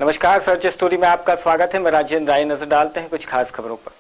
नमस्कार, search story में आपका स्वागत है। मैं राजेंद्र राय। नजर डालते हैं कुछ खास खबरों पर।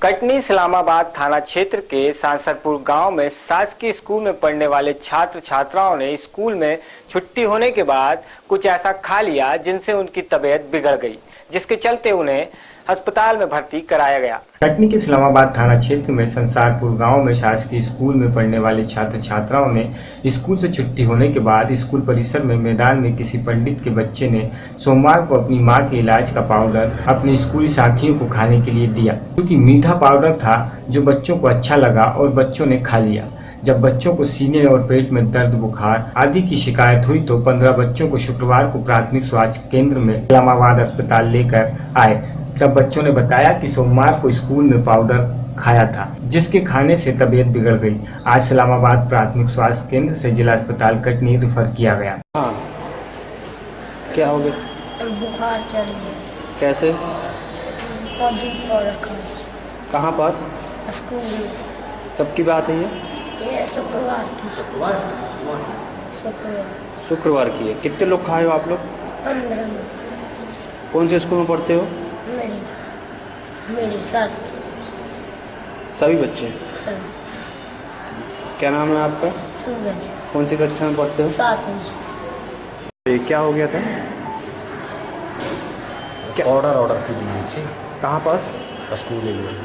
कटनी इस्लामाबाद थाना क्षेत्र के सांसरपुर गांव में शासकीय स्कूल में पढ़ने वाले छात्र छात्राओं ने स्कूल में छुट्टी होने के बाद कुछ ऐसा खा लिया जिनसे उनकी तबीयत बिगड़ गई, जिसके चलते उन्हें अस्पताल में भर्ती कराया गया। कटनी के इस्लामाबाद थाना क्षेत्र में संसारपुर गांव में शासकीय स्कूल में पढ़ने वाले छात्र छात्राओं ने स्कूल से छुट्टी होने के बाद स्कूल परिसर में मैदान में किसी पंडित के बच्चे ने सोमवार को अपनी मां के इलाज का पाउडर अपने स्कूली साथियों को खाने के लिए दिया, क्योंकि मीठा पाउडर था जो बच्चों को अच्छा लगा और बच्चों ने खा लिया। जब बच्चों को सीने और पेट में दर्द, बुखार आदि की शिकायत हुई तो 15 बच्चों को शुक्रवार को प्राथमिक स्वास्थ्य केंद्र में इस्लामाबाद अस्पताल लेकर आए। तब बच्चों ने बताया कि सोमवार को स्कूल में पाउडर खाया था, जिसके खाने से तबीयत बिगड़ गई। आज इस्लामाबाद प्राथमिक स्वास्थ्य केंद्र से जिला अस्पताल कटनी रेफर किया गया। हाँ, क्या हो गया? बुखार चढ़ गया। कैसे? पाउडर खा। कहाँ पास? स्कूल में। कब की बात है ये? शुक्रवार की। शुक्रवार की है। कितने लोग खाए हो आप लोग? 15 में। कौन से स्कूल में पढ़ते हो? मेरी सास। सभी बच्चे? सब। क्या नाम है आपका? सूरज। कौन सी कक्षा में पढ़ते हो? 7 में। ये क्या हो गया था? क्या ऑर्डर की दी थी। कहाँ पास? स्कूल में।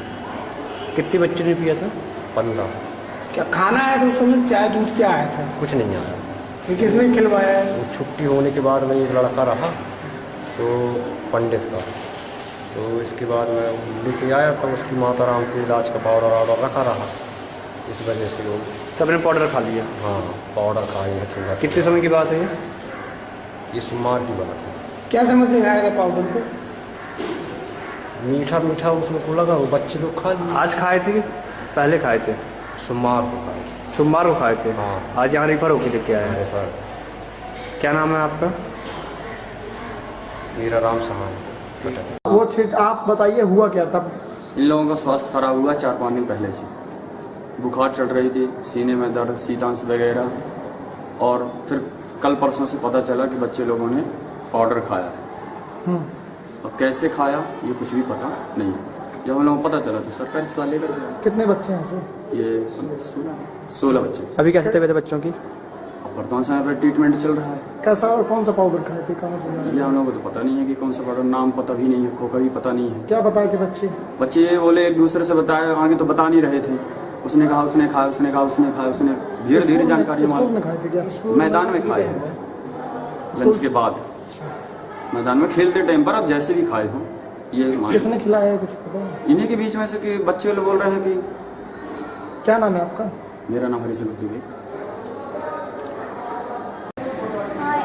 कितने बच्चे ने पिया था? 15। क्या खाना आया था उसमें? चाय दूध क्या आया था? कुछ नहीं आया था। ये किसने खिलवाया है? वो छुट्टी होने के बाद में एक लड़का रहा तो पंडित का, तो इसके बाद मैं लेके आया था। उसकी माता राम के इलाज का पाउडर रखा रहा, इस वजह से वो सबने पाउडर खा लिया? हाँ, पाउडर खाए हैं। कितने समय की बात है ये सोमवार की बात है। क्या समझ से खाया था पाउडर को? मीठा मीठा उसमें को लगा, वो बच्चे लोग खा लिए। आज खाए थे कि पहले खाए थे? सोमवार को खाए थे। सोमवार को खाए थे? हाँ। आज यहाँ रेफर होकर लेके आए हैं। रेफर। क्या नाम है आपका? मेरा राम समान। वो आप बताइए हुआ क्या था? इन लोगों का स्वास्थ्य खराब हुआ 4-5 दिन पहले से। बुखार चढ़ रही थी, सीने में दर्द, शीतांश वगैरह, और फिर कल परसों से पता चला कि बच्चे लोगों ने पाउडर खाया है। अब कैसे खाया ये कुछ भी पता नहीं है। जब हम लोगों को पता चला तो सरकारी अस्पताल लेकर गया। कितने बच्चे हैं ऐसे? ये 16 बच्चे। अभी कैसे तबीयत है बच्चों की? वर्तमान समय पर ट्रीटमेंट चल रहा है। कैसा और कौन सा पाउडर खाए थे? कहाँ से? ये हम लोगों को तो पता नहीं है कि कौन सा पाउडर, नाम पता भी नहीं है, खोखा भी पता नहीं है। क्या बताए थे बच्चे? बच्चे ये बोले, एक दूसरे से बताया, आगे तो बता नहीं रहे थे। उसने कहा उसने खाया, उसने कहा उसने खाया, उसने धीरे धीरे जानकारी स्कूल में खाए थे क्या? मैदान में खाए हैं, लंच के बाद मैदान में खेलते टाइम पर। अब जैसे भी खाए हों, ये किसने खिलाया है कुछ पता है? इन्हीं के बीच में से कि बच्चे लोग बोल रहे हैं कि। क्या नाम है आपका? मेरा नाम हरिशंकर दुबे।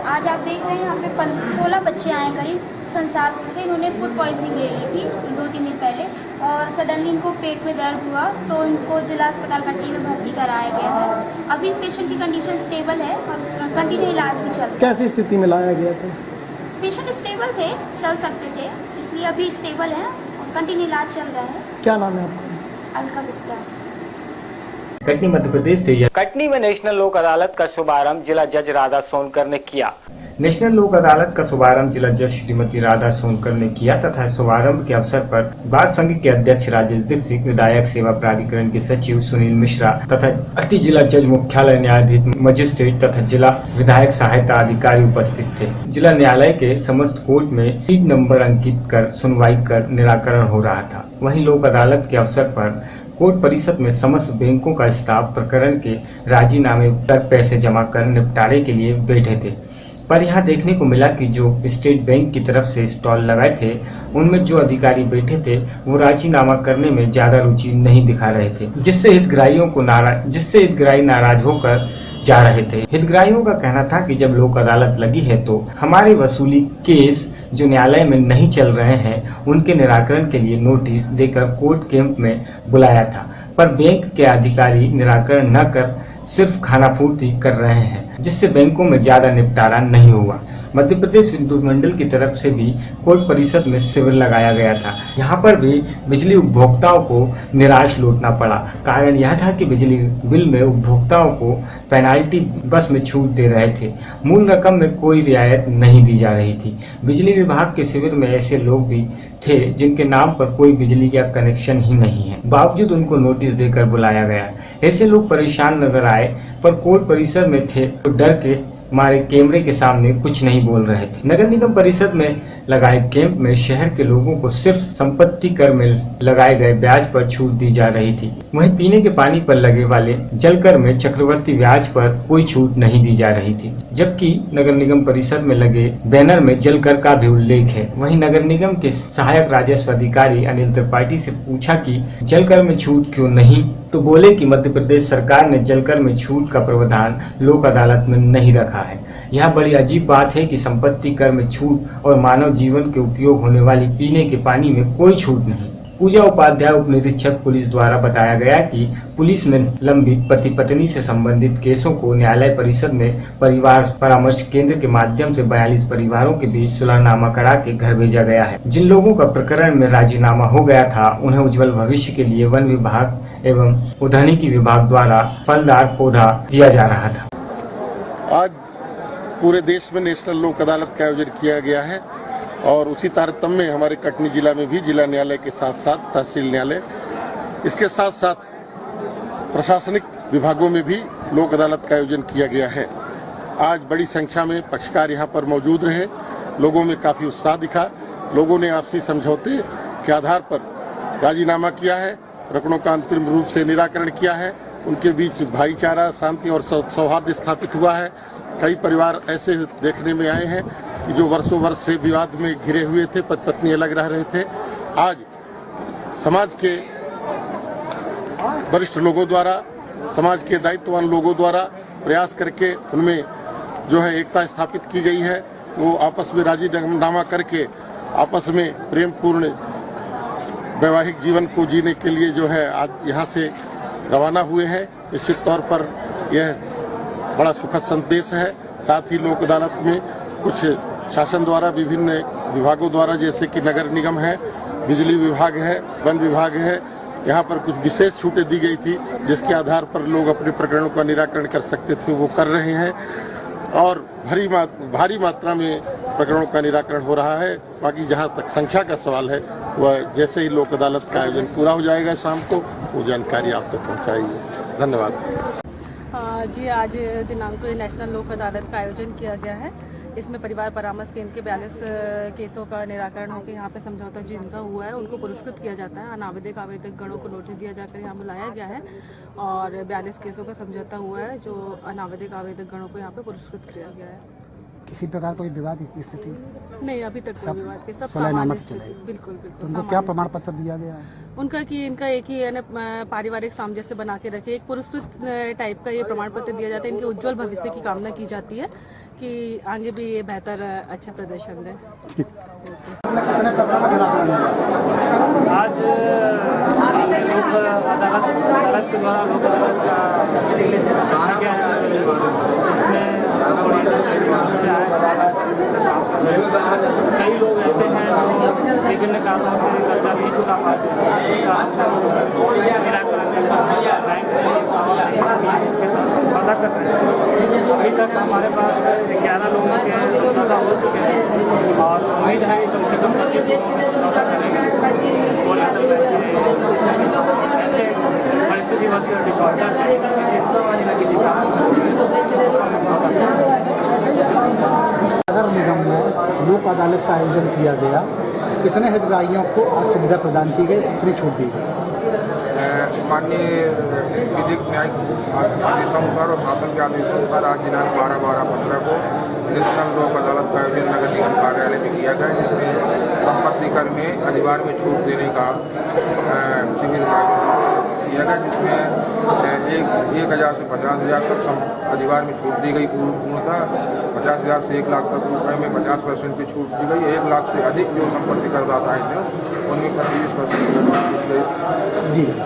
आज आप देख रहे हैं यहाँ पे 16 बच्चे आए करीब संसारपुर से। इन्होंने फूड पॉइजनिंग ले ली थी 2-3 दिन पहले, और सडनली इनको पेट में दर्द हुआ तो इनको जिला अस्पताल कटनी में भर्ती कराया गया है। अभी पेशेंट की कंडीशन स्टेबल है और कंटिन्यू इलाज भी चल रहा है। कैसी स्थिति में लाया गया था? पेशेंट स्टेबल थे, चल सकते थे, इसलिए अभी स्टेबल है और कंटिन्यू इलाज चल रहा है। क्या नाम है आपका? अलका गुप्ता। कटनी मध्य प्रदेश से। कटनी में नेशनल लोक अदालत का शुभारंभ जिला जज राधा सोनकर ने किया। नेशनल लोक अदालत का शुभारंभ जिला जज श्रीमती राधा सोनकर ने किया तथा शुभारंभ के अवसर पर बार संघ के अध्यक्ष राजेश दीक्षित, विधायक सेवा प्राधिकरण के सचिव सुनील मिश्रा तथा अति जिला जज मुख्यालय न्यायाधीश मजिस्ट्रेट तथा जिला विधायक सहायता अधिकारी उपस्थित थे। जिला न्यायालय के समस्त कोर्ट में 3 नंबर अंकित कर सुनवाई कर निराकरण हो रहा था। वहीं लोक अदालत के अवसर पर कोर्ट परिसर में समस्त बैंकों का स्टाफ प्रकरण के राजीनामे पर पैसे जमा कर निपटारे के लिए बैठे थे। पर यहाँ देखने को मिला कि जो स्टेट बैंक की तरफ से स्टॉल लगाए थे उनमें जो अधिकारी बैठे थे वो राजीनामा करने में ज्यादा रुचि नहीं दिखा रहे थे, जिससे हितग्राही नाराज होकर जा रहे थे। हितग्राहियों का कहना था कि जब लोक अदालत लगी है तो हमारे वसूली केस जो न्यायालय में नहीं चल रहे हैं उनके निराकरण के लिए नोटिस देकर कोर्ट कैंप में बुलाया था, पर बैंक के अधिकारी निराकरण न कर सिर्फ खानापूर्ति कर रहे हैं, जिससे बैंकों में ज्यादा निपटारा नहीं हुआ। मध्य प्रदेश विद्युत मंडल की तरफ से भी कोर्ट परिषद में शिविर लगाया गया था। यहाँ पर भी बिजली उपभोक्ताओं को निराश लौटना पड़ा। कारण यह था कि बिजली बिल में उपभोक्ताओं को पेनाल्टी बस में छूट दे रहे थे, मूल रकम में कोई रियायत नहीं दी जा रही थी। बिजली विभाग के शिविर में ऐसे लोग भी थे जिनके नाम पर कोई बिजली का कनेक्शन ही नहीं है, बावजूद उनको नोटिस देकर बुलाया गया। ऐसे लोग परेशान नजर आए पर कोर्ट परिसर में थे तो डर के मारे कैमरे के सामने कुछ नहीं बोल रहे थे। नगर निगम परिषद में लगाए कैंप में शहर के लोगों को सिर्फ संपत्ति कर में लगाए गए ब्याज पर छूट दी जा रही थी। वहीं पीने के पानी पर लगे वाले जल कर में चक्रवर्ती ब्याज पर कोई छूट नहीं दी जा रही थी, जबकि नगर निगम परिषद में लगे बैनर में जल कर का भी उल्लेख है। वहीं नगर निगम के सहायक राजस्व अधिकारी अनिल त्रिपाठी से पूछा कि जल कर में छूट क्यों नहीं, तो बोले कि मध्य प्रदेश सरकार ने जल कर में छूट का प्रावधान लोक अदालत में नहीं रखा है। यह बड़ी अजीब बात है कि संपत्ति कर में छूट और मानव जीवन के उपयोग होने वाली पीने के पानी में कोई छूट नहीं। पूजा उपाध्याय उप निरीक्षक पुलिस द्वारा बताया गया कि पुलिस में लंबित पति पत्नी से संबंधित केसों को न्यायालय परिषद में परिवार परामर्श केंद्र के माध्यम से 42 परिवारों के बीच सुलहनामा करा के घर भेजा गया है। जिन लोगों का प्रकरण में राजीनामा हो गया था उन्हें उज्जवल भविष्य के लिए वन विभाग एवं उद्यानिकी विभाग द्वारा फलदार पौधा दिया जा रहा था। आज पूरे देश में नेशनल लोक अदालत का आयोजन किया गया है और उसी तारतम्य में हमारे कटनी जिला में भी जिला न्यायालय के साथ साथ तहसील न्यायालय, इसके साथ साथ प्रशासनिक विभागों में भी लोक अदालत का आयोजन किया गया है। आज बड़ी संख्या में पक्षकार यहाँ पर मौजूद रहे, लोगों में काफ़ी उत्साह दिखा। लोगों ने आपसी समझौते के आधार पर राजीनामा किया है, प्रकरणों का अंतिम रूप से निराकरण किया है। उनके बीच भाईचारा, शांति और सौहार्द स्थापित हुआ है। कई परिवार ऐसे देखने में आए हैं कि जो वर्षों वर्ष से विवाद में घिरे हुए थे, पति पत्नी अलग रह रहे थे, आज समाज के वरिष्ठ लोगों द्वारा, समाज के दायित्ववान लोगों द्वारा प्रयास करके उनमें जो है एकता स्थापित की गई है। वो आपस में राजीनामा करके आपस में प्रेमपूर्ण वैवाहिक जीवन को जीने के लिए जो है आज यहाँ से रवाना हुए हैं। निश्चित तौर पर यह बड़ा सुखद संदेश है। साथ ही लोक अदालत में कुछ शासन द्वारा विभिन्न विभागों द्वारा, जैसे कि नगर निगम है, बिजली विभाग है, वन विभाग है, यहाँ पर कुछ विशेष छूटें दी गई थी जिसके आधार पर लोग अपने प्रकरणों का निराकरण कर सकते थे, वो कर रहे हैं और भारी मात्रा में प्रकरणों का निराकरण हो रहा है। बाकी जहाँ तक संख्या का सवाल है वह जैसे ही लोक अदालत का आयोजन पूरा हो जाएगा शाम को वो जानकारी आप तक पहुँचाएगी। धन्यवाद। जी, आज दिनांक को नेशनल लोक अदालत का आयोजन किया गया है। इसमें परिवार परामर्श केंद्र के 42 केसों का निराकरण होकर यहाँ पे समझौता जिनका हुआ है उनको पुरस्कृत किया जाता है। अनावधिक आवेदक गणों को नोटिस दिया जाकर यहाँ बुलाया गया है और 42 केसों का समझौता हुआ है जो अनावधिक आवेदक गणों को यहाँ पे पुरस्कृत किया गया है। किसी प्रकार कोई विवाद की स्थिति नहीं, अभी तक कोई विवाद की, सब सामान्य स्थिति। बिल्कुल बिल्कुल। तो उनको क्या प्रमाण पत्र दिया गया है? उनका कि इनका एक ही पारिवारिक सामंजस्य बना के रखे, एक पुरस्कृत टाइप का ये प्रमाण पत्र दिया जाता है। इनके उज्जवल भविष्य की कामना की जाती है कि आगे भी ये बेहतर अच्छा प्रदर्शन दें। आज लोक अदालत के द्वारा लोक अदालत का गया है, इसमें कई लोग ऐसे हैं जो विभिन्न कारणों से कर्जा नहीं चुका पाते हैं, निराकरण इसके साथ समझौता कर रहे हैं। अभी तक हमारे पास 11 लोगों के समझौता हो चुके हैं और उम्मीद है कि कम से कम 25 लोगों में समझौता करेंगे और ऐसे परिस्थिति बस डिफॉल्टर किसी न किसी कारण से नगर निगम में लोक अदालत का आयोजन किया गया, कितने हितग्राहियों को आज सुविधा प्रदान की गई, कितनी छूट दी गई? माननीय विधिक न्यायिक आदेशानुसार और शासन के आदेशानुसार आज दिनांक 12/12/15 को नेशनल लोक अदालत का आयोजन नगर निगम कार्यालय में किया गया, जिसमें संपत्ति कर में अधिभार में छूट देने का शिविर का आयोजन किया गया, जिसमें 1,000 से 50,000 तक अधिभार में छूट दी गई। पूर्णतः 50,000 से 1 लाख तक रुपये में 50% की छूट दी गई। 1 लाख से अधिक जो संपत्ति करदाता थे उनमें 25% छूट दी गई।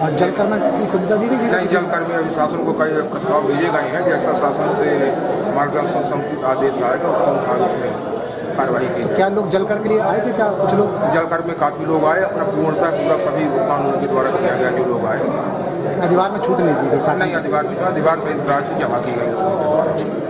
और जलकर्म की सुविधा दी गई? नहीं, जलकर में अभी शासन को कई प्रस्ताव भेजे गए हैं, जैसा शासन से मार्गदर्शन समुचित आदेश आएगा उसके अनुसार उसमें कार्रवाई की। क्या लोग जलकर के लिए आए थे? क्या कुछ लोग जलकर में काफ़ी लोग आए, अपना पूरा सभी कानून के द्वारा किया गया जो लोग आए। अधिवार में छूट नहीं दी गई? नहीं, अधिवार सहित राशि जमा की गई लोगों के द्वारा।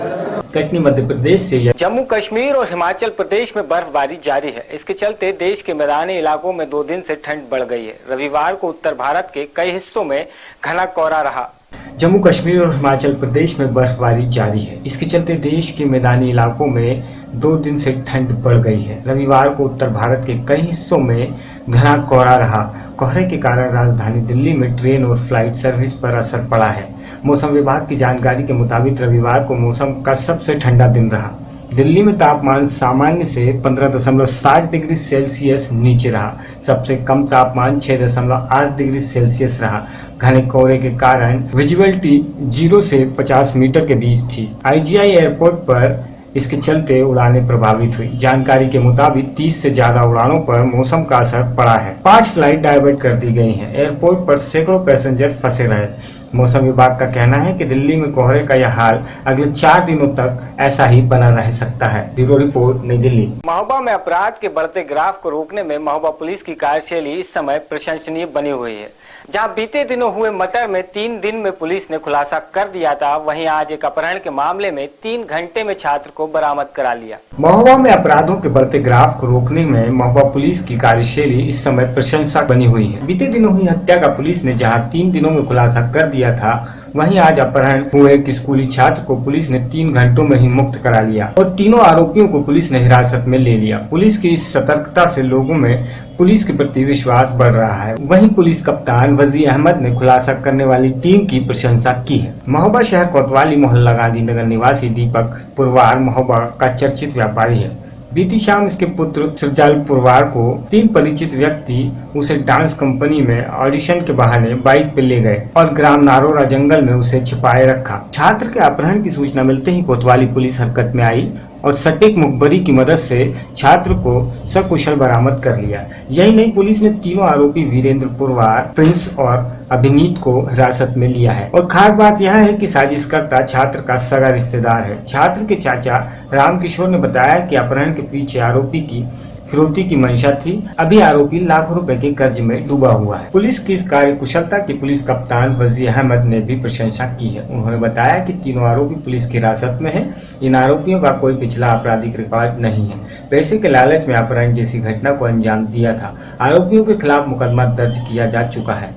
कटनी मध्य प्रदेश से। जम्मू कश्मीर और हिमाचल प्रदेश में बर्फबारी जारी है। इसके चलते देश के मैदानी इलाकों में 2 दिन से ठंड बढ़ गई है। रविवार को उत्तर भारत के कई हिस्सों में घना कोहरा रहा। जम्मू कश्मीर और हिमाचल प्रदेश में बर्फबारी जारी है। इसके चलते देश के मैदानी इलाकों में 2 दिन से ठंड बढ़ गई है। रविवार को उत्तर भारत के कई हिस्सों में घना कोहरा रहा। कोहरे के कारण राजधानी दिल्ली में ट्रेन और फ्लाइट सर्विस पर असर पड़ा है। मौसम विभाग की जानकारी के मुताबिक रविवार को मौसम का सबसे ठंडा दिन रहा। दिल्ली में तापमान सामान्य से 15.7 डिग्री सेल्सियस नीचे रहा। सबसे कम तापमान 6.8 डिग्री सेल्सियस रहा। घने कोहरे के कारण विजिबिलिटी 0 से 50 मीटर के बीच थी। IGI एयरपोर्ट पर इसके चलते उड़ानें प्रभावित हुई। जानकारी के मुताबिक 30 से ज्यादा उड़ानों पर मौसम का असर पड़ा है। 5 फ्लाइट डाइवर्ट कर दी गई हैं। एयरपोर्ट पर सैकड़ों पैसेंजर फंसे रहे। मौसम विभाग का कहना है कि दिल्ली में कोहरे का यह हाल अगले 4 दिनों तक ऐसा ही बना रह सकता है। ब्यूरो रिपोर्ट, नई दिल्ली। महोबा में अपराध के बढ़ते ग्राफ को रोकने में महोबा पुलिस की कार्यशैली इस समय प्रशंसनीय बनी हुई है। जहां बीते दिनों हुए मर्डर में 3 दिन में पुलिस ने खुलासा कर दिया था, वहीं आज एक अपहरण के मामले में 3 घंटे में छात्र को बरामद करा लिया। महोबा में अपराधों के बढ़ते ग्राफ को रोकने में महोबा पुलिस की कार्यशैली इस समय प्रशंसा बनी हुई है। बीते दिनों हुई हत्या का पुलिस ने जहां 3 दिनों में खुलासा कर दिया था, वहीं आज अपहरण हुए एक स्कूली छात्र को पुलिस ने 3 घंटों में ही मुक्त करा लिया और तीनों आरोपियों को पुलिस ने हिरासत में ले लिया। पुलिस की इस सतर्कता से लोगों में पुलिस के प्रति विश्वास बढ़ रहा है। वहीं पुलिस कप्तान वजी अहमद ने खुलासा करने वाली टीम की प्रशंसा की है। महोबा शहर कोतवाली मोहल्ला गांधीनगर निवासी दीपक पुरवार महोबा का चर्चित व्यापारी है। बीती शाम इसके पुत्र सृजाल पुरवार को 3 परिचित व्यक्ति उसे डांस कंपनी में ऑडिशन के बहाने बाइक पे ले गए और ग्राम नारोरा जंगल में उसे छिपाए रखा। छात्र के अपहरण की सूचना मिलते ही कोतवाली पुलिस हरकत में आई और सटीक मुखबरी की मदद से छात्र को सकुशल बरामद कर लिया। यही नहीं, पुलिस ने तीनों आरोपी वीरेंद्र पुरवार, प्रिंस और अभिनीत को हिरासत में लिया है। और खास बात यह है कि साजिशकर्ता छात्र का सगा रिश्तेदार है। छात्र के चाचा रामकिशोर ने बताया कि अपहरण के पीछे आरोपी की फिरौती की मंशा थी। अभी आरोपी लाखों रुपए के कर्ज में डूबा हुआ है। पुलिस की इस कार्यकुशलता की पुलिस कप्तान वजी अहमद ने भी प्रशंसा की है। उन्होंने बताया कि तीनों आरोपी पुलिस की हिरासत में हैं। इन आरोपियों का कोई पिछला आपराधिक रिकॉर्ड नहीं है। पैसे के लालच में अपहरण जैसी घटना को अंजाम दिया था। आरोपियों के खिलाफ मुकदमा दर्ज किया जा चुका है।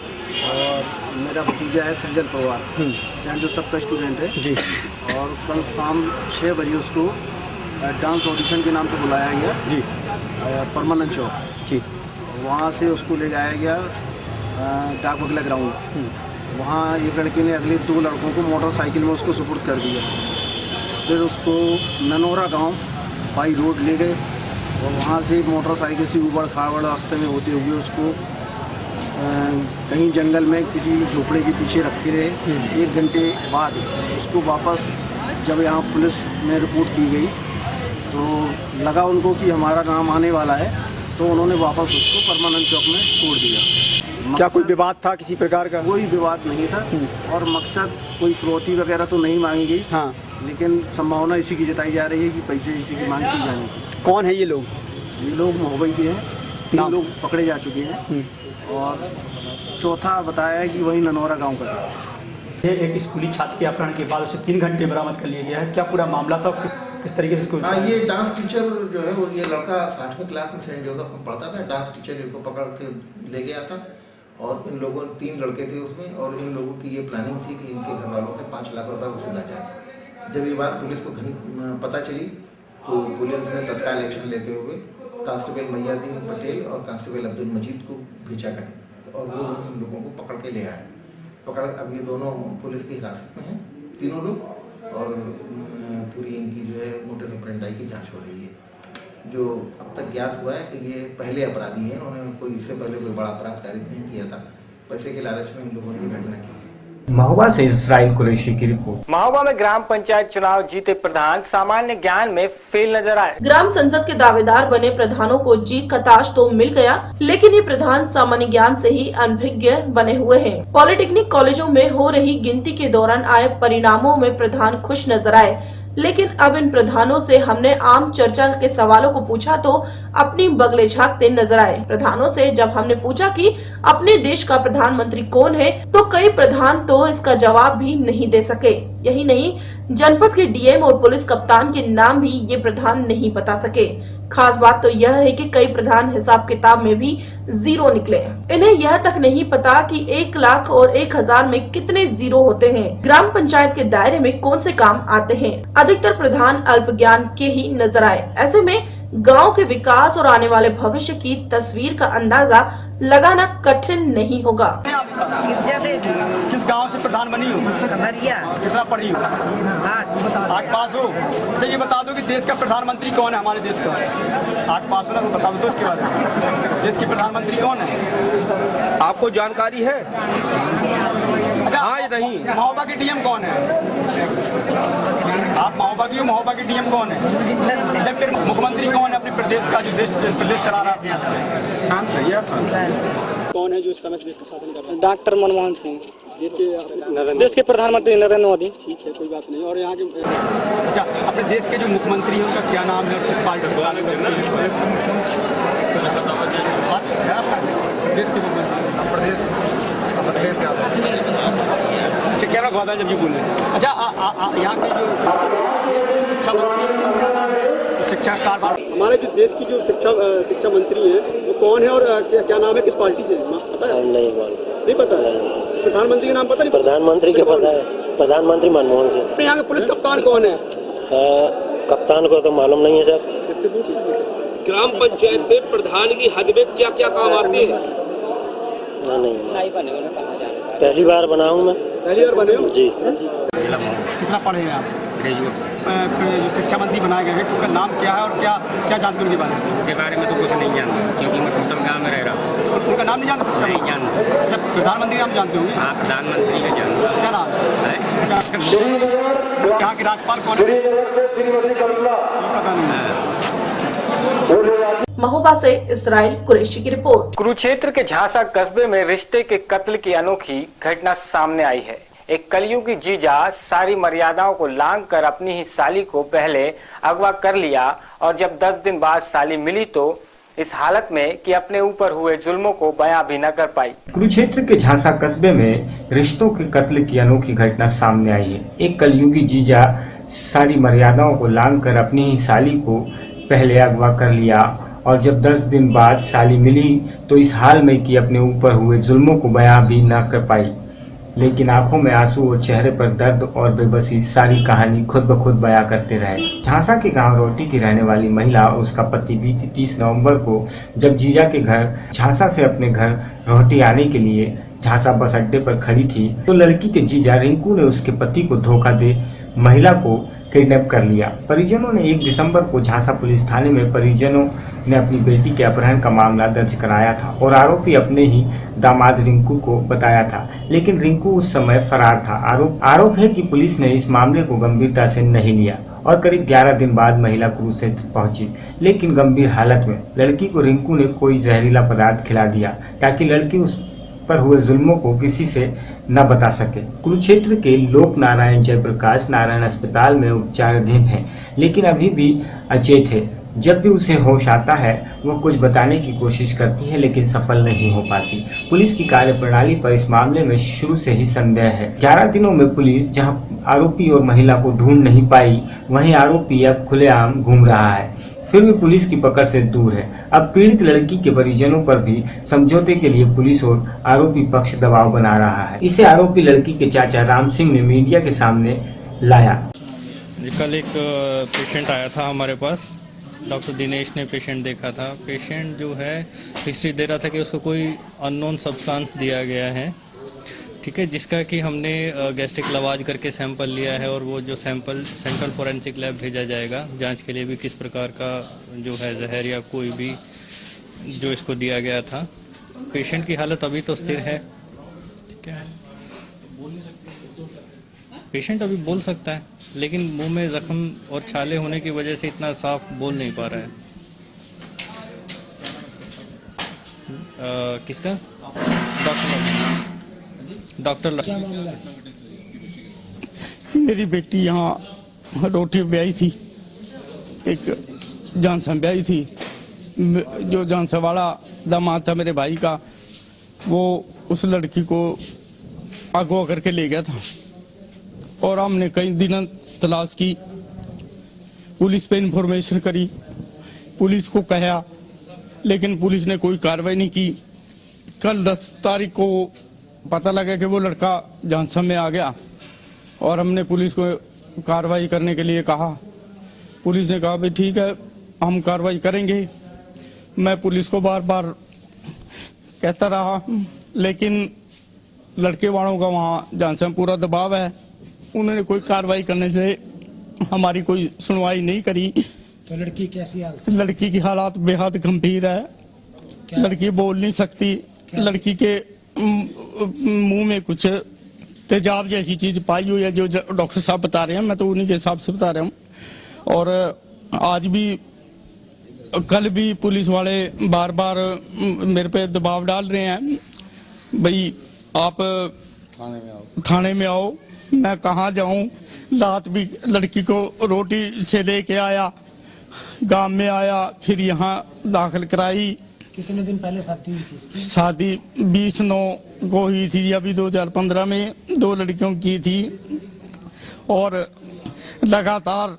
और मेरा भतीजा है सृजल पवार, सेंट जोसेफ का स्टूडेंट है जी। और कल शाम 6 बजे उसको डांस ऑडिशन के नाम पे बुलाया गया जी, परमानंद चौक जी। वहाँ से उसको ले जाया गया डाक बंगला ग्राउंड। वहाँ एक लड़के ने अगले 2 लड़कों को मोटरसाइकिल में उसको सुपुर्द कर दिया। फिर उसको ननौरा गांव बाई रोड ले गए और वहाँ से मोटरसाइकिल से ऊबड़ खाबड़ रास्ते में होते हुए उसको कहीं जंगल में किसी झोपड़े के पीछे रखे रहे। 1 घंटे बाद उसको वापस जब यहाँ पुलिस में रिपोर्ट की गई तो लगा उनको कि हमारा नाम आने वाला है, तो उन्होंने वापस उसको परमानंद चौक में छोड़ दिया। क्या कोई विवाद था किसी प्रकार का? कोई विवाद नहीं था और मकसद कोई फिरौती वगैरह तो नहीं मांगी गई। हाँ, लेकिन संभावना इसी की जताई जा रही है कि पैसे इसी की मांग की जाने की। कौन है ये लोग? ये लोग महोबा के हैं। 3 लोग पकड़े जा चुके हैं और चौथा बताया है कि वही ननौरा गाँव का था। ये एक स्कूली छात्र के अपहरण के बाद उसे 3 घंटे बरामद कर लिया गया है। क्या पूरा मामला था? किस तरीके से इसको? हाँ, ये डांस टीचर जो है वो, ये लड़का 60वीं क्लास में सेंट जोसेफ में पढ़ता था। डांस टीचर इनको पकड़ के ले गया था और इन लोगों 3 लड़के थे उसमें, और इन लोगों की ये प्लानिंग थी कि इनके घर वालों से 5 लाख रुपए वसूला जाए। जब ये बात पुलिस को पता चली तो पुलिस ने तत्काल एक्शन लेते हुए कांस्टेबल मैयादीन पटेल और कांस्टेबल अब्दुल मजीद को भेजा कर और वो इन लोगों को पकड़ के ले आए। अब ये दोनों पुलिस की हिरासत में हैं, तीनों लोग, और पूरी इनकी जो है नोटिस ऑपरेंडाई की जांच हो रही है। जो अब तक ज्ञात हुआ है कि ये पहले अपराधी हैं, उन्होंने कोई इससे पहले कोई बड़ा अपराध कारित नहीं किया था। पैसे के लालच में इन लोगों ने घटना की है। महोबा से इसराइल कुरैशी की रिपोर्ट। महोबा में ग्राम पंचायत चुनाव जीते प्रधान सामान्य ज्ञान में फेल नजर आए। ग्राम संसद के दावेदार बने प्रधानों को जीत का ताज तो मिल गया, लेकिन ये प्रधान सामान्य ज्ञान से ही अनभिज्ञ बने हुए हैं। पॉलिटेक्निक कॉलेजों में हो रही गिनती के दौरान आए परिणामों में प्रधान खुश नजर आए, लेकिन अब इन प्रधानों से हमने आम चर्चा के सवालों को पूछा तो अपनी बगले झांकते नजर आए। प्रधानों से जब हमने पूछा कि अपने देश का प्रधानमंत्री कौन है, तो कई प्रधान तो इसका जवाब भी नहीं दे सके। यही नहीं, जनपद के डीएम और पुलिस कप्तान के नाम भी ये प्रधान नहीं बता सके। खास बात तो यह है कि कई प्रधान हिसाब किताब में भी जीरो निकले। इन्हें यह तक नहीं पता कि 1 लाख और 1000 में कितने जीरो होते हैं। ग्राम पंचायत के दायरे में कौन से काम आते हैं। अधिकतर प्रधान अल्प ज्ञान के ही नजर आए। ऐसे में गांव के विकास और आने वाले भविष्य की तस्वीर का अंदाजा लगाना कठिन नहीं होगा। किस गांव से प्रधान बनी हो? कितना पढ़ी हो? 8 पास हो। अच्छा ये बता दो कि देश का प्रधानमंत्री कौन है? हमारे देश का 8 पास हो ना, तो बता दो इसके बारे में। देश के प्रधानमंत्री कौन है? आपको जानकारी है? हाँ या नहीं? महोबा के डीएम कौन है? आप महोबा की हो, महोबा के डीएम कौन है? फिर मुख्यमंत्री कौन है अपने प्रदेश का, जो प्रदेश चला रहा है? कौन है जो इस समय देश का शासन कर रहा है? डॉक्टर मनमोहन सिंह। देश के प्रधानमंत्री नरेंद्र मोदी। ठीक है, कोई बात नहीं। और यहाँ के अच्छा, अपने देश के जो मुख्यमंत्री हैं उनका क्या नाम है और किस पार्टी से ताल्लुक है? देश के मुख्यमंत्री अच्छा क्या रखा था जब ये बोले? अच्छा यहाँ के जो शिक्षा हमारे जो देश की जो शिक्षा मंत्री है वो कौन है और क्या नाम है, किस पार्टी से पता है? नहीं पता है। प्रधानमंत्री का नाम पता नहीं? प्रधानमंत्री का पता है, प्रधानमंत्री मनमोहन सिंह। यहाँ के पुलिस कप्तान कौन है? कप्तान को तो मालूम नहीं है सर। ग्राम पंचायत में प्रधान की हद में क्या क्या काम आते हैं? नहीं, पहली बार बना हूँ मैं। पहली बार बने हो जी। कितना पढ़े हैं आप? जो शिक्षा मंत्री बनाए गए हैं उनका नाम क्या है और क्या जानते हैं उनके बारे में? उनके बारे में तो कुछ नहीं जानता, क्योंकि मैं टोटल गाँव में रह रहा हूँ। उनका नाम नहीं जानता? शिक्षा नहीं जानता। जब प्रधानमंत्री नाम जानते होंगे? हाँ, प्रधानमंत्री का जानता। क्या नाम है? यहाँ के राज्यपाल कौन है? पता नहीं। महोबा से इसराइल कुरैशी की रिपोर्ट। कुरुक्षेत्र के झांसा कस्बे में रिश्ते के कत्ल की अनोखी घटना सामने आई है। एक कलयुगी जीजा सारी मर्यादाओं को लांघ कर अपनी ही साली को पहले अगवा कर लिया और जब 10 दिन बाद साली मिली तो इस हालत में कि अपने ऊपर हुए जुल्मों को बयां भी न कर पाई। कुरुक्षेत्र के झांसा कस्बे में रिश्तों के कत्ल की अनोखी घटना सामने आई है। एक कलयुगी जीजा सारी मर्यादाओं को लांघ कर अपनी ही साली को पहले अगवा कर लिया और जब 10 दिन बाद साली मिली तो इस हाल में कि अपने ऊपर हुए जुल्मों को बयां भी न कर पाई, लेकिन आंखों में आंसू और चेहरे पर दर्द और बेबसी सारी कहानी खुद ब खुद बयां करते रहे। झांसा के गांव रोटी की रहने वाली महिला और उसका पति बीती 30 नवंबर को जब जीजा के घर झांसा से अपने घर रोटी आने के लिए झांसा बस अड्डे पर खड़ी थी तो लड़की के जीजा रिंकू ने उसके पति को धोखा दे महिला को किडनैप कर लिया। परिजनों ने 1 दिसंबर को झांसा पुलिस थाने में परिजनों ने अपनी बेटी के अपहरण का मामला दर्ज कराया था और आरोपी अपने ही दामाद रिंकू को बताया था, लेकिन रिंकू उस समय फरार था। आरोप है कि पुलिस ने इस मामले को गंभीरता से नहीं लिया और करीब 11 दिन बाद महिला कुरुक्षेत्र पहुंची, लेकिन गंभीर हालत में। लड़की को रिंकू ने कोई जहरीला पदार्थ खिला दिया ताकि लड़की उस पर हुए जुल्मों को किसी से न बता सके। कुरुक्षेत्र के लोक नारायण जयप्रकाश नारायण अस्पताल में उपचाराधीन है, लेकिन अभी भी अचेत है। जब भी उसे होश आता है वो कुछ बताने की कोशिश करती है, लेकिन सफल नहीं हो पाती। पुलिस की कार्यप्रणाली पर इस मामले में शुरू से ही संदेह है। 11 दिनों में पुलिस जहां आरोपी और महिला को ढूंढ नहीं पाई, वहीं आरोपी अब खुलेआम घूम रहा है, फिर भी पुलिस की पकड़ से दूर है। अब पीड़ित लड़की के परिजनों पर भी समझौते के लिए पुलिस और आरोपी पक्ष दबाव बना रहा है। इसे आरोपी लड़की के चाचा राम सिंह ने मीडिया के सामने लाया। कल एक पेशेंट आया था हमारे पास, डॉक्टर दिनेश ने पेशेंट देखा था। पेशेंट जो है हिस्ट्री दे रहा था कि उसको कोई अननोन सब्सटेंस दिया गया है, ठीक है, जिसका कि हमने गैस्ट्रिक लवाज करके सैंपल लिया है और वो जो सैंपल सेंट्रल फॉरेंसिक लैब भेजा जाएगा जांच के लिए भी किस प्रकार का जो है जहर या कोई भी जो इसको दिया गया था। पेशेंट की हालत अभी तो स्थिर है, ठीक है। पेशेंट अभी बोल सकता है, लेकिन मुंह में जख्म और छाले होने की वजह से इतना साफ बोल नहीं पा रहा है। किसका? डॉक्टर मेरी बेटी यहाँ रोटी ब्याई थी, एक जानसन ब्याई थी। जो जानसन वाला दामाद था मेरे भाई का, वो उस लड़की को अगवा करके ले गया था और हमने कई दिन तलाश की, पुलिस पे इंफॉर्मेशन करी, पुलिस को कहा, लेकिन पुलिस ने कोई कार्रवाई नहीं की। कल 10 तारीख को पता लगा कि वो लड़का जानसन में आ गया और हमने पुलिस को कार्रवाई करने के लिए कहा। पुलिस ने कहा भाई ठीक है, हम कार्रवाई करेंगे। मैं पुलिस को बार बार कहता रहा, लेकिन लड़के वालों का वहाँ जानसन पूरा दबाव है, उन्होंने कोई कार्रवाई करने से हमारी कोई सुनवाई नहीं करी। तो लड़की कैसी हालत? लड़की की हालात बेहद गंभीर है। लड़की बोल नहीं सकती, लड़की के मुंह में कुछ तेजाब जैसी चीज पाई हुई है, जो डॉक्टर साहब बता रहे हैं, मैं तो उन्हीं के हिसाब से बता रहा हूँ। और आज भी, कल भी पुलिस वाले बार बार मेरे पे दबाव डाल रहे हैं, भाई आप थाने में आओ। मैं कहाँ जाऊं? रात भी लड़की को रोटी से लेके आया, गांव में आया, फिर यहाँ दाखिल कराई। कितने दिन पहले शादी हुई थी इसकी? शादी 20/9 को हुई थी, अभी 2015 में 2 लड़कियों की थी। और लगातार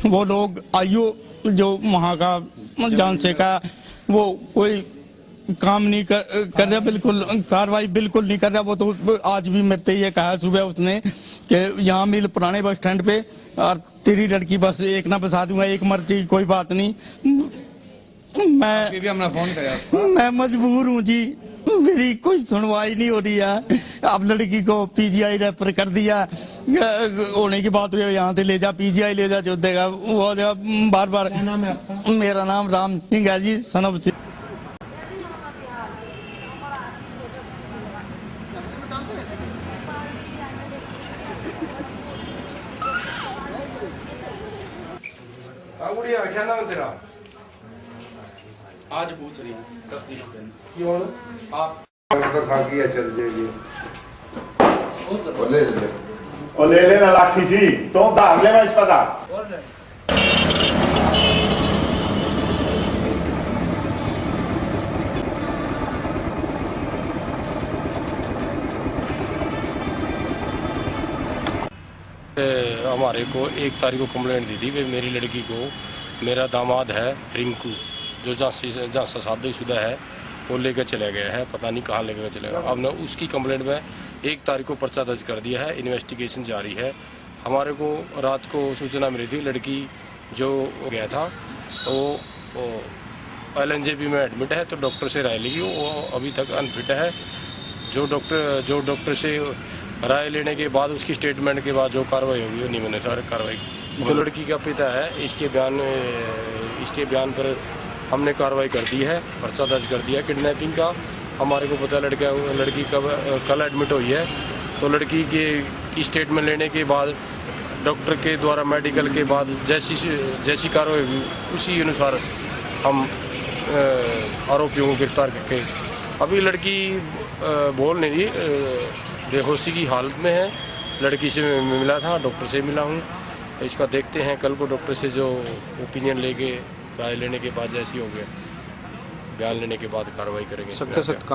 वो लोग आयु जो वहाँ का जानसे का, वो कोई काम नहीं कर रहा, बिल्कुल कार्रवाई बिल्कुल नहीं कर रहा। वो तो आज भी मेरे से ये कहा सुबह उसने कि यहाँ मिल पुराने बस स्टैंड पे, और तेरी लड़की बस एक ना बसा दूंगा, एक मर्जी, कोई बात नहीं। मैं मजबूर हूँ जी, मेरी कोई सुनवाई नहीं हो रही है। अब लड़की को पीजीआई रेफर कर दिया, होने की बात हुई यहाँ से ले जा, पीजीआई ले जा, जो देगा वो बार बार। मेरा नाम राम सिंह है जी, सनब सिंह। क्या नाम है तेरा? आज पूछ रही है 10 दिन क्यों? आप खा किया चल जाएगी और ले लेना लाठी सी तो दाग ले मैं पता। हमारे को 1 तारीख को कंप्लेंट दी थी, वे मेरी लड़की को, मेरा दामाद है रिंकू, जो जहाँ शादीशुदा है, वो लेकर चले गए हैं, पता नहीं कहाँ लेकर चले गए। हमने उसकी कंप्लेंट में 1 तारीख को पर्चा दर्ज कर दिया है, इन्वेस्टिगेशन जारी है। हमारे को रात को सूचना मिली थी, लड़की जो गया था वो LNJP में एडमिट है, तो डॉक्टर से राय ली, वो अभी तक अनफिट है। जो डॉक्टर से राय लेने के बाद, उसकी स्टेटमेंट के बाद जो कार्रवाई होगी वो नियमानुसार कार्रवाई। जो लड़की का पिता है, इसके बयान पर हमने कार्रवाई कर दी है, पर्चा दर्ज कर दिया किडनैपिंग का। हमारे को पता लड़की कल एडमिट हुई है, तो लड़की की स्टेटमेंट लेने के बाद, डॉक्टर के द्वारा मेडिकल के बाद जैसी कार्रवाई हुई, उसी अनुसार हम आरोपियों को गिरफ्तार करके। अभी लड़की बोल नहीं रही, बेहोशी की हालत में है। लड़की से मिला था, डॉक्टर से मिला हूँ, इसका देखते हैं कल को डॉक्टर से जो ओपिनियन लेके, राय लेने के बाद जैसी हो गया, बयान लेने के बाद कार्रवाई करेंगे।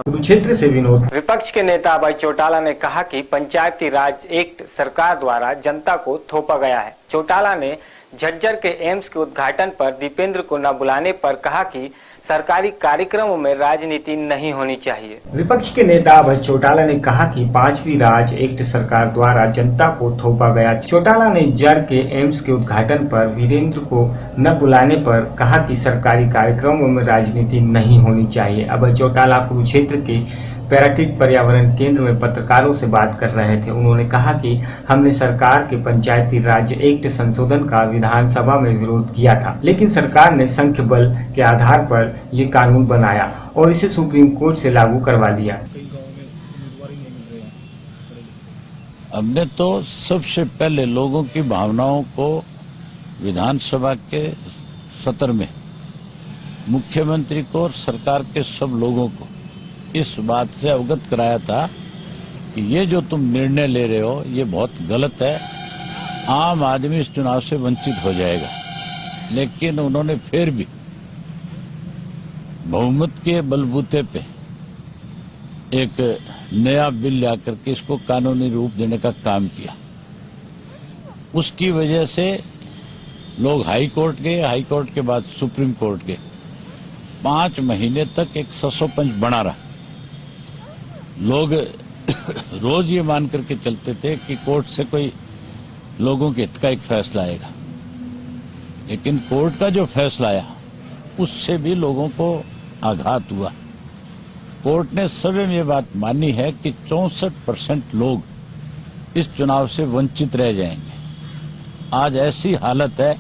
कुरुक्षेत्र से विनोद। विपक्ष के नेता अभय चौटाला ने कहा कि पंचायती राज एक्ट सरकार द्वारा जनता को थोपा गया है। चौटाला ने झज्जर के एम्स के उद्घाटन पर दीपेंद्र को न बुलाने पर कहा कि सरकारी कार्यक्रमों में राजनीति नहीं होनी चाहिए। विपक्ष के नेता अभय चौटाला ने कहा कि 5वीं राज एक्ट सरकार द्वारा जनता को थोपा गया। चौटाला ने जर के एम्स के उद्घाटन पर वीरेंद्र को न बुलाने पर कहा कि सरकारी कार्यक्रमों में राजनीति नहीं होनी चाहिए। अभय चौटाला कुरुक्षेत्र के पैराकिट पर्यावरण केंद्र में पत्रकारों से बात कर रहे थे। उन्होंने कहा कि हमने सरकार के पंचायती राज एक्ट संशोधन का विधानसभा में विरोध किया था, लेकिन सरकार ने संख्या बल के आधार पर ये कानून बनाया और इसे सुप्रीम कोर्ट से लागू करवा दिया। हमने तो सबसे पहले लोगों की भावनाओं को विधानसभा के सत्र में मुख्यमंत्री को और सरकार के सब लोगों को इस बात से अवगत कराया था कि ये जो तुम निर्णय ले रहे हो ये बहुत गलत है, आम आदमी इस चुनाव से वंचित हो जाएगा। लेकिन उन्होंने फिर भी बहुमत के बलबूते पे एक नया बिल ला करके इसको कानूनी रूप देने का काम किया। उसकी वजह से लोग हाई कोर्ट गए, हाई कोर्ट के बाद सुप्रीम कोर्ट गए। 5 महीने तक एक ससोपंच बना रहा। लोग रोज ये मान करके चलते थे कि कोर्ट से कोई लोगों के हित का एक फैसला आएगा, लेकिन कोर्ट का जो फैसला आया उससे भी लोगों को आघात हुआ। कोर्ट ने स्वयं ये बात मानी है कि 64% लोग इस चुनाव से वंचित रह जाएंगे। आज ऐसी हालत है,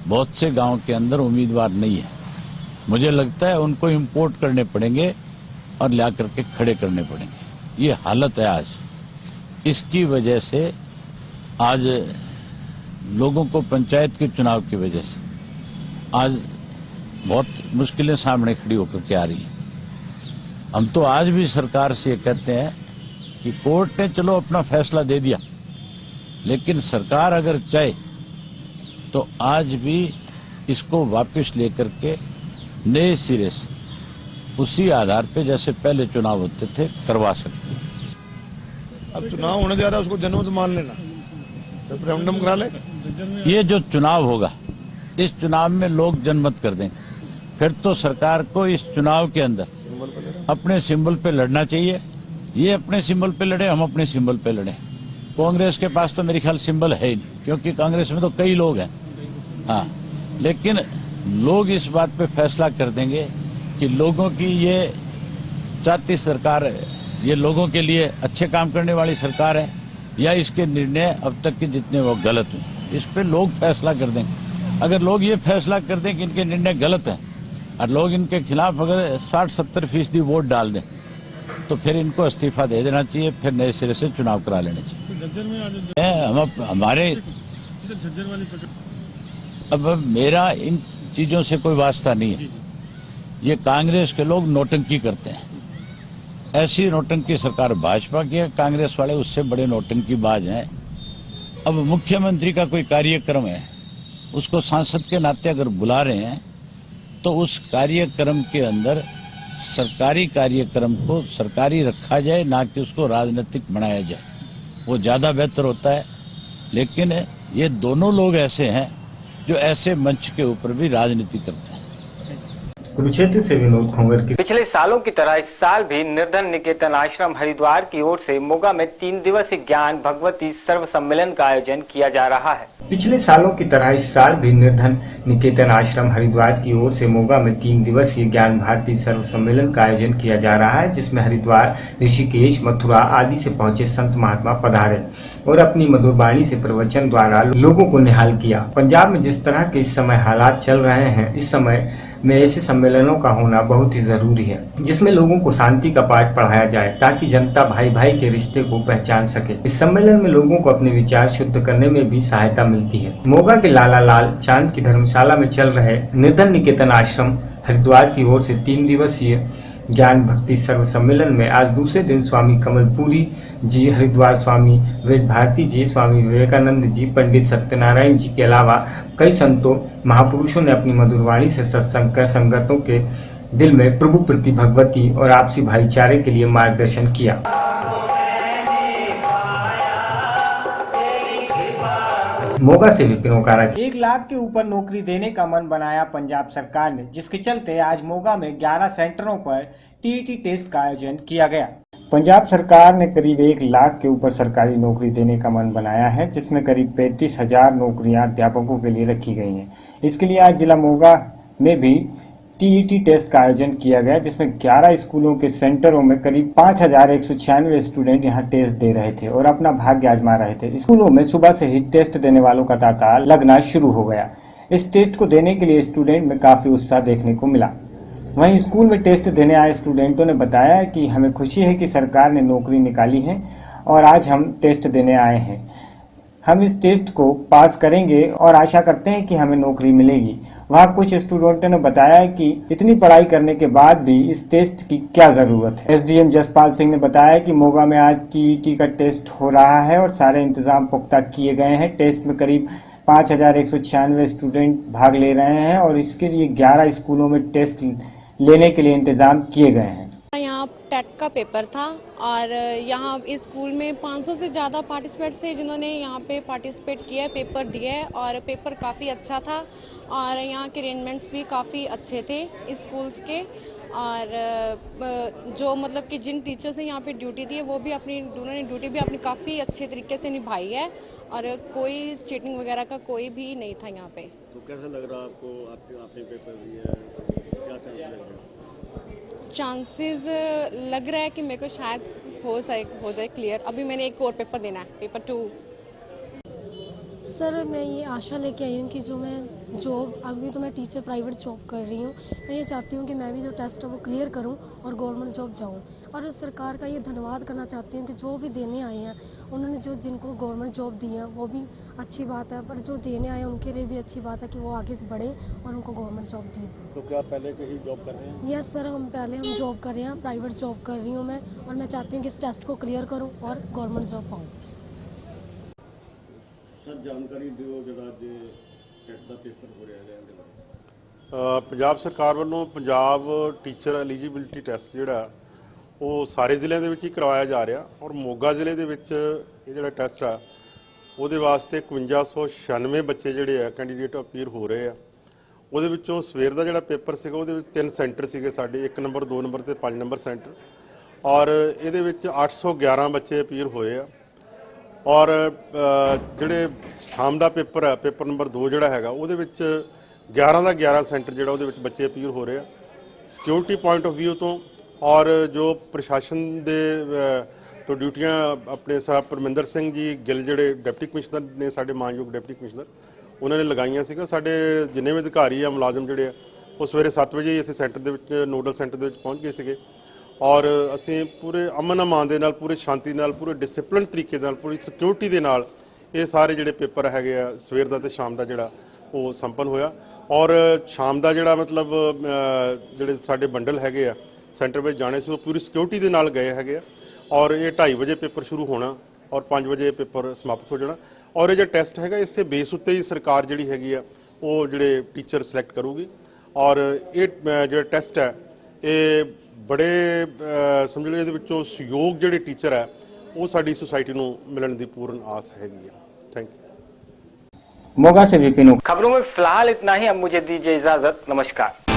बहुत से गांव के अंदर उम्मीदवार नहीं है। मुझे लगता है उनको इंपोर्ट करने पड़ेंगे और ला करके खड़े करने पड़ेंगे। ये हालत है आज। इसकी वजह से आज लोगों को पंचायत के चुनाव की वजह से आज बहुत मुश्किलें सामने खड़ी होकर के आ रही हैं। हम तो आज भी सरकार से ये कहते हैं कि कोर्ट ने चलो अपना फैसला दे दिया, लेकिन सरकार अगर चाहे तो आज भी इसको वापस लेकर के नए सिरे से उसी आधार पे जैसे पहले चुनाव होते थे करवा सकते हैं। अब चुनाव होने जा रहा है, उसको जनमत मान लेना, रेफरेंडम करा ले। ये जो चुनाव होगा, इस चुनाव में लोग जनमत कर देंगे, फिर तो सरकार को इस चुनाव के अंदर अपने सिंबल पे लड़ना चाहिए। ये अपने सिंबल पे लड़े, हम अपने सिंबल पे लड़े। कांग्रेस के पास तो मेरे ख्याल सिंबल है ही नहीं, क्योंकि कांग्रेस में तो कई लोग हैं। हाँ, लेकिन लोग इस बात पे फैसला कर देंगे कि लोगों की ये चाहती सरकार है, ये लोगों के लिए अच्छे काम करने वाली सरकार है, या इसके निर्णय अब तक के जितने वो गलत हुए, इस पे लोग फैसला कर देंगे। अगर लोग ये फैसला कर दें कि इनके निर्णय गलत हैं और लोग इनके खिलाफ अगर 60-70% वोट डाल दें, तो फिर इनको इस्तीफा दे देना चाहिए, फिर नए सिरे से चुनाव करा लेने चाहिए। हम हमारे अब मेरा इन चीजों से कोई वास्ता नहीं है। ये कांग्रेस के लोग नौटंकी करते हैं। ऐसी नौटंकी सरकार भाजपा की है, कांग्रेस वाले उससे बड़े नौटंकी बाज हैं। अब मुख्यमंत्री का कोई कार्यक्रम है, उसको सांसद के नाते अगर बुला रहे हैं तो उस कार्यक्रम के अंदर सरकारी कार्यक्रम को सरकारी रखा जाए, ना कि उसको राजनीतिक बनाया जाए, वो ज्यादा बेहतर होता है। लेकिन ये दोनों लोग ऐसे हैं जो ऐसे मंच के ऊपर भी राजनीति करते हैं। कुरुक्षेत्र से विनोद खोंगर की। पिछले सालों की तरह इस साल भी निर्धन निकेतन आश्रम हरिद्वार की ओर से मोगा में 3 दिवसीय ज्ञान भगवती सर्व सम्मेलन का आयोजन किया जा रहा है। पिछले सालों की तरह इस साल भी निर्धन निकेतन आश्रम हरिद्वार की ओर से मोगा में 3 दिवसीय ज्ञान भारती सर्व सम्मेलन का आयोजन किया जा रहा है, जिसमें हरिद्वार, ऋषिकेश, मथुरा आदि से पहुंचे संत महात्मा पधारे और अपनी मधुर वाणी से प्रवचन द्वारा लोगों को निहाल किया। पंजाब में जिस तरह के इस समय हालात चल रहे हैं, इस समय में ऐसे सम्मेलनों का होना बहुत ही जरूरी है, जिसमें लोगों को शांति का पाठ पढ़ाया जाए ताकि जनता भाई भाई के रिश्ते को पहचान सके। इस सम्मेलन में लोगों को अपने विचार शुद्ध करने में भी सहायता मिलती है। मोगा के लाला लाल चांद की धर्मशाला में चल रहे निर्धन निकेतन आश्रम हरिद्वार की ओर से 3 दिवसीय ज्ञान भक्ति सर्व सम्मेलन में आज दूसरे दिन स्वामी कमलपुरी जी हरिद्वार, स्वामी वेद भारती जी, स्वामी विवेकानंद जी, पंडित सत्यनारायण जी के अलावा कई संतों महापुरुषों ने अपनी मधुर वाणी से सत्संग कर संगतों के दिल में प्रभु प्रति भगवती और आपसी भाईचारे के लिए मार्गदर्शन किया। मोगा से विपिन ओकारा। 1 लाख के ऊपर नौकरी देने का मन बनाया पंजाब सरकार ने, जिसके चलते आज मोगा में 11 सेंटरों पर टीईटी टेस्ट का आयोजन किया गया। पंजाब सरकार ने करीब 1 लाख के ऊपर सरकारी नौकरी देने का मन बनाया है, जिसमें करीब 35,000 नौकरियां अध्यापकों के लिए रखी गई हैं। इसके लिए आज जिला मोगा में भी टीईटी टेस्ट का आयोजन किया गया, जिसमें 11 स्कूलों के सेंटरों में करीब 5,196 स्टूडेंट यहां टेस्ट दे रहे थे और अपना भाग्य आजमा रहे थे। स्कूलों में सुबह से ही टेस्ट देने वालों का तांता लगना शुरू हो गया। इस टेस्ट को देने के लिए स्टूडेंट में काफी उत्साह देखने को मिला। वहीं स्कूल में टेस्ट देने आए स्टूडेंटों ने बताया कि हमें खुशी है कि सरकार ने नौकरी निकाली है और आज हम टेस्ट देने आए हैं। हम इस टेस्ट को पास करेंगे और आशा करते हैं कि हमें नौकरी मिलेगी। वहाँ कुछ स्टूडेंटों ने बताया कि इतनी पढ़ाई करने के बाद भी इस टेस्ट की क्या जरूरत है। एसडीएम जसपाल सिंह ने बताया कि मोगा में आज टीईटी का टेस्ट हो रहा है और सारे इंतजाम पुख्ता किए गए हैं। टेस्ट में करीब 5196 स्टूडेंट भाग ले रहे हैं और इसके लिए 11 स्कूलों में टेस्ट लेने के लिए इंतजाम किए गए हैं। यहाँ टेट का पेपर था और यहाँ इस स्कूल में 500 से ज़्यादा पार्टिसिपेंट्स थे जिन्होंने यहाँ पे पार्टिसिपेट किया है, पेपर दिया है और पेपर काफ़ी अच्छा था और यहाँ के अरेंजमेंट्स भी काफ़ी अच्छे थे इस स्कूल्स के। और जो मतलब कि जिन टीचर्स ने यहाँ पे ड्यूटी दी है वो भी उन्होंने ड्यूटी भी अपनी काफ़ी अच्छे तरीके से निभाई है और कोई चीटिंग वगैरह का कोई भी नहीं था यहाँ पे। तो कैसा लग रहा है आपको? आपने पेपर दिया है, क्या चांसेस लग रहे हैं? चांसेस लग रहा है कि मेरे को शायद हो जाए क्लियर। अभी मैंने एक और पेपर देना है, पेपर 2। सर मैं ये आशा लेके आई हूँ कि जो मैं जॉब, अभी तो मैं टीचर प्राइवेट जॉब कर रही हूँ, मैं ये चाहती हूँ कि मैं भी जो टेस्ट है वो क्लियर करूँ और गवर्नमेंट जॉब जाऊँ। और सरकार का ये धन्यवाद करना चाहती हूँ कि जो भी देने आए हैं उन्होंने जिनको गवर्नमेंट जॉब दी है वो भी अच्छी बात है, पर जो देने आए हैं उनके लिए भी अच्छी बात है कि वो आगे से बढ़े और उनको गवर्नमेंट जॉब दी जाए। तो क्या पहले कहीं जॉब कर रहे हैं? यस सर, हम जॉब कर रहे हैं, प्राइवेट जॉब कर रही हूँ मैं और मैं चाहती हूँ कि इस टेस्ट को क्लियर करूँ और गवर्नमेंट जॉब पाऊँ। सर जानकारी दिओ जरा जे टेट का पेपर हो रहा है। ਪੰਜਾਬ ਸਰਕਾਰ ਵੱਲੋਂ ਪੰਜਾਬ ਟੀਚਰ ਐਲੀਜੀਬਿਲਟੀ ਟੈਸਟ ਜਿਹੜਾ ਉਹ ਸਾਰੇ ਜ਼ਿਲ੍ਹਿਆਂ ਦੇ ਵਿੱਚ ਹੀ ਕਰਵਾਇਆ ਜਾ ਰਿਹਾ ਔਰ ਮੋਗਾ ਜ਼ਿਲ੍ਹੇ ਦੇ ਵਿੱਚ ਇਹ ਜਿਹੜਾ ਟੈਸਟ ਆ ਉਹਦੇ ਵਾਸਤੇ 5196 ਬੱਚੇ ਜਿਹੜੇ ਆ ਕੈਂਡੀਡੇਟ ਅਪੀਅਰ ਹੋ ਰਹੇ ਆ। ਉਹਦੇ ਵਿੱਚੋਂ ਸਵੇਰ ਦਾ ਜਿਹੜਾ ਪੇਪਰ ਸੀਗਾ ਉਹਦੇ ਵਿੱਚ 3 ਸੈਂਟਰ ਸੀਗੇ ਸਾਡੇ, 1 ਨੰਬਰ 2 ਨੰਬਰ ਤੇ 5 ਨੰਬਰ ਸੈਂਟਰ ਔਰ ਇਹਦੇ ਵਿੱਚ 811 ਬੱਚੇ ਅਪੀਅਰ ਹੋਏ ਆ। ਔਰ ਜਿਹੜੇ ਸ਼ਾਮ ਦਾ ਪੇਪਰ ਹੈ, ਪੇਪਰ ਨੰਬਰ 2 ਜਿਹੜਾ ਹੈਗਾ ਉਹਦੇ ਵਿੱਚ 11 ਦਾ 11 ਸੈਂਟਰ ਜਿਹੜਾ ਉਹਦੇ ਵਿੱਚ ਬੱਚੇ ਅਪੀਅਰ ਹੋ ਰਹੇ ਆ। ਸਿਕਿਉਰਿਟੀ ਪੁਆਇੰਟ ਆਫ ਵਿਊ ਤੋਂ ਔਰ ਜੋ ਪ੍ਰਸ਼ਾਸਨ ਦੇ ਤੋਂ ਡਿਊਟੀਆਂ ਆਪਣੇ ਸਾਹਿਬ ਪਰਮਿੰਦਰ ਸਿੰਘ ਜੀ ਗਿੱਲ ਜਿਹੜੇ ਡਿਪਟੀ ਕਮਿਸ਼ਨਰ ਨੇ, ਸਾਡੇ ਮਾਨਯੋਗ ਡਿਪਟੀ ਕਮਿਸ਼ਨਰ, ਉਹਨਾਂ ਨੇ ਲਗਾਈਆਂ ਸੀਗਾ। ਸਾਡੇ ਜਿੰਨੇ ਵੀ ਅਧਿਕਾਰੀ ਆ, ਮੁਲਾਜ਼ਮ ਜਿਹੜੇ ਆ, ਉਹ ਸਵੇਰੇ 7 ਵਜੇ ਇੱਥੇ ਸੈਂਟਰ ਦੇ ਵਿੱਚ, ਨੋਡਲ ਸੈਂਟਰ ਦੇ ਵਿੱਚ ਪਹੁੰਚ ਗਏ ਸੀਗੇ ਔਰ ਅਸੀਂ ਪੂਰੇ ਅਮਨ ਅਮਾਨ ਦੇ ਨਾਲ, ਪੂਰੇ ਸ਼ਾਂਤੀ ਨਾਲ, ਪੂਰੇ ਡਿਸਪਲਿਨ ਤਰੀਕੇ ਨਾਲ, ਪੂਰੀ ਸਿਕਿਉਰਿਟੀ ਦੇ ਨਾਲ ਇਹ ਸਾਰੇ ਜਿਹੜੇ ਪੇਪਰ ਹੈਗੇ ਆ ਸਵੇਰ ਦਾ ਤੇ ਸ਼ਾਮ ਦਾ ਜਿਹੜਾ ਉਹ ਸੰਪੰਨ ਹੋਇਆ। ਔਰ ਸ਼ਾਮ ਦਾ ਜਿਹੜਾ ਮਤਲਬ ਜਿਹੜੇ ਸਾਡੇ ਬੰਡਲ ਹੈਗੇ ਆ ਸੈਂਟਰ ਵਿੱਚ ਜਾਣੇ ਸੀ ਉਹ ਪੂਰੀ ਸਿਕਿਉਰਿਟੀ ਦੇ ਨਾਲ ਗਏ ਹੈਗੇ ਆ ਔਰ ਇਹ 2:30 ਵਜੇ ਪੇਪਰ ਸ਼ੁਰੂ ਹੋਣਾ ਔਰ 5 ਵਜੇ ਪੇਪਰ ਸਮਾਪਤ ਹੋ ਜਾਣਾ। ਔਰ ਇਹ ਜਿਹੜਾ ਟੈਸਟ ਹੈਗਾ ਇਸੇ ਬੇਸ ਉੱਤੇ ਹੀ ਸਰਕਾਰ ਜਿਹੜੀ ਹੈਗੀ ਆ ਉਹ ਜਿਹੜੇ ਟੀਚਰ ਸਿਲੈਕਟ ਕਰੂਗੀ ਔਰ ਇਹ ਜਿਹੜਾ ਟੈਸਟ ਹੈ ਇਹ ਬੜੇ ਸਮਝ ਲਓ ਇਹਦੇ ਵਿੱਚੋਂ ਸਹਿਯੋਗ ਜਿਹੜੇ ਟੀਚਰ ਹੈ ਉਹ ਸਾਡੀ सोसाइटी ਨੂੰ ਮਿਲਣ ਦੀ पूर्ण आस हैगी है। Thank you. मोगा से विपिन। खबरों में फिलहाल इतना ही। अब मुझे दीजिए इजाजत। नमस्कार।